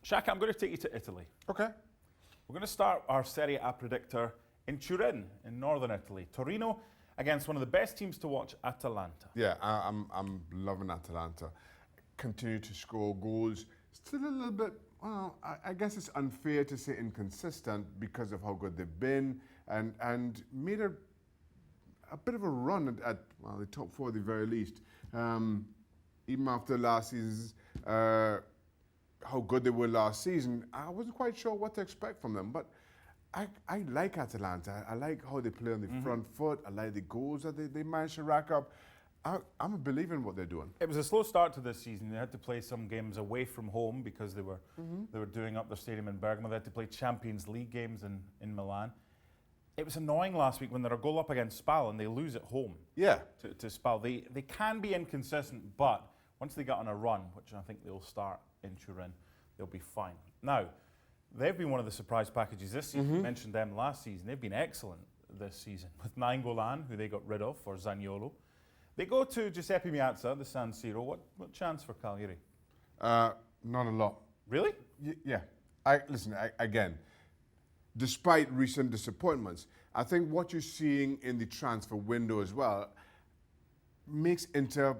Shaka, I'm going to take you to Italy. Okay. We're going to start our Serie A Predictor in Turin, in northern Italy. Torino against one of the best teams to watch, Atalanta. Yeah, I'm loving Atalanta. Continue to score goals. Still a little bit, well, I guess it's unfair to say inconsistent because of how good they've been and made a bit of a run at well, the top four at the very least. Even after last season's, how good they were last season, I wasn't quite sure what to expect from them. But I like Atalanta. I like how they play on the front foot. I like the goals that they managed to rack up. I'm a believer in what they're doing. It was a slow start to this season. They had to play some games away from home because they were doing up their stadium in Bergamo. They had to play Champions League games in Milan. It was annoying last week when they're a goal up against Spal and they lose at home. Yeah. To Spal. They can be inconsistent, but once they get on a run, which I think they'll start in Turin, they'll be fine. Now, they've been one of the surprise packages this season. You mentioned them last season. They've been excellent this season with Nainggolan, who they got rid of for Zaniolo. They go to Giuseppe Meazza, the San Siro. What chance for Cagliari? Not a lot. Really? Yeah. Again, despite recent disappointments, I think what you're seeing in the transfer window as well makes Inter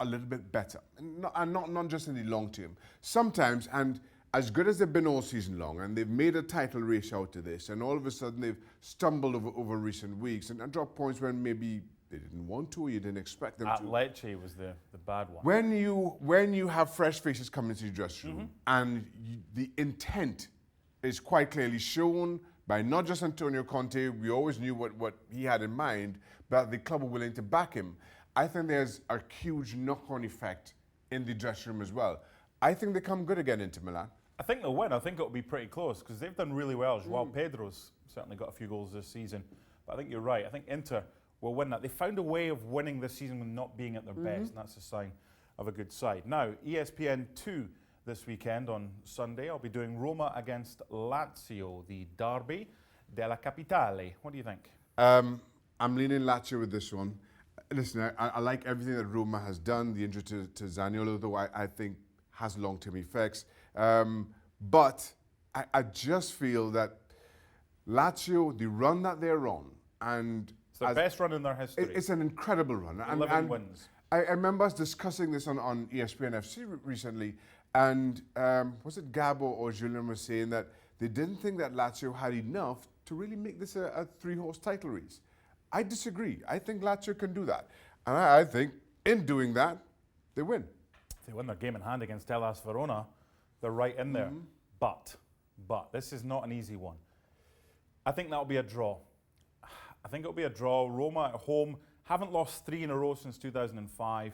a little bit better. And not just in the long term. Sometimes, and as good as they've been all season long, and they've made a title race out of this, and all of a sudden they've stumbled over recent weeks and dropped points when maybe they didn't want to or you didn't expect them to. Lecce was the bad one. When you have fresh faces coming into the dressing room and the intent is quite clearly shown by not just Antonio Conte, we always knew what he had in mind, but the club were willing to back him. I think there's a huge knock-on effect in the dressing room as well. I think they come good again into Milan. I think they'll win. I think it'll be pretty close because they've done really well. Joao Pedro's certainly got a few goals this season. But I think you're right. I think Inter will win that. They found a way of winning this season with not being at their best, and that's a sign of a good side. Now, ESPN 2 this weekend on Sunday. I'll be doing Roma against Lazio, the derby della Capitale. What do you think? I'm leaning Lazio with this one. Listen, I like everything that Roma has done. The injury to Zaniolo, though, I think has long-term effects. But I just feel that Lazio, the run that they're on, and it's the best run in their history. It's an incredible run. 11 wins. I remember us discussing this on ESPNFC recently, and was it Gabo or Julien was saying that they didn't think that Lazio had enough to really make this a three-horse title race. I disagree. I think Lazio can do that. And I think in doing that, they win. If they win their game in hand against AS Verona, they're right in there. But this is not an easy one. I think that'll be a draw. I think it'll be a draw. Roma at home haven't lost 3 in a row since 2005.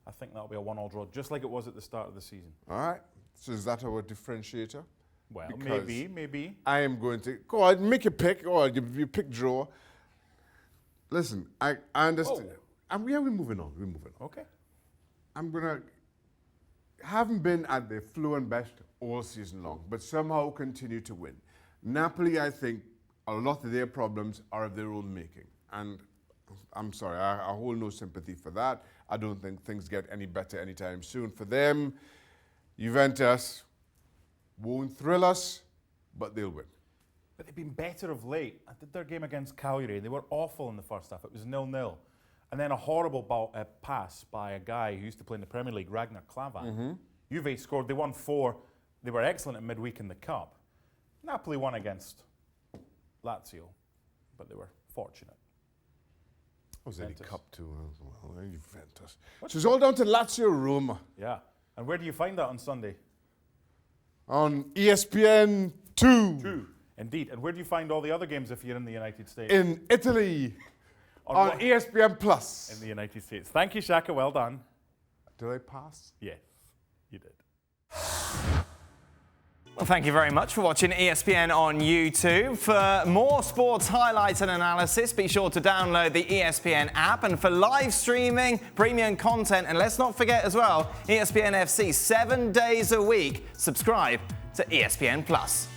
I think that'll be a 1-1 draw, just like it was at the start of the season. All right. So is that our differentiator? Well, Because maybe. I am going to go on, make a pick, or you pick draw. Listen, I understand. And we're moving on. We're moving on. Okay. I'm going to, haven't been at their flow and best all season long, but somehow continue to win. Napoli, I think, a lot of their problems are of their own making. And I'm sorry, I hold no sympathy for that. I don't think things get any better anytime soon for them. Juventus won't thrill us, but they'll win. But they've been better of late. I did their game against Cagliari. They were awful in the first half. It was 0-0. And then a horrible pass by a guy who used to play in the Premier League, Ragnar Klavan. Juve scored. They won 4. They were excellent at midweek in the Cup. Napoli won against Lazio, but they were fortunate. Was it the Cup too? Well, Juventus. So it's all down to Lazio Roma. Yeah. And where do you find that on Sunday? On ESPN 2. Indeed. And where do you find all the other games if you're in the United States? In Italy. On ESPN Plus. In the United States. Thank you, Shaka. Well done. Did I pass? Yes, you did. Well, thank you very much for watching ESPN on YouTube. For more sports highlights and analysis, be sure to download the ESPN app. And for live streaming, premium content, and let's not forget as well, ESPNFC 7 days a week. Subscribe to ESPN Plus.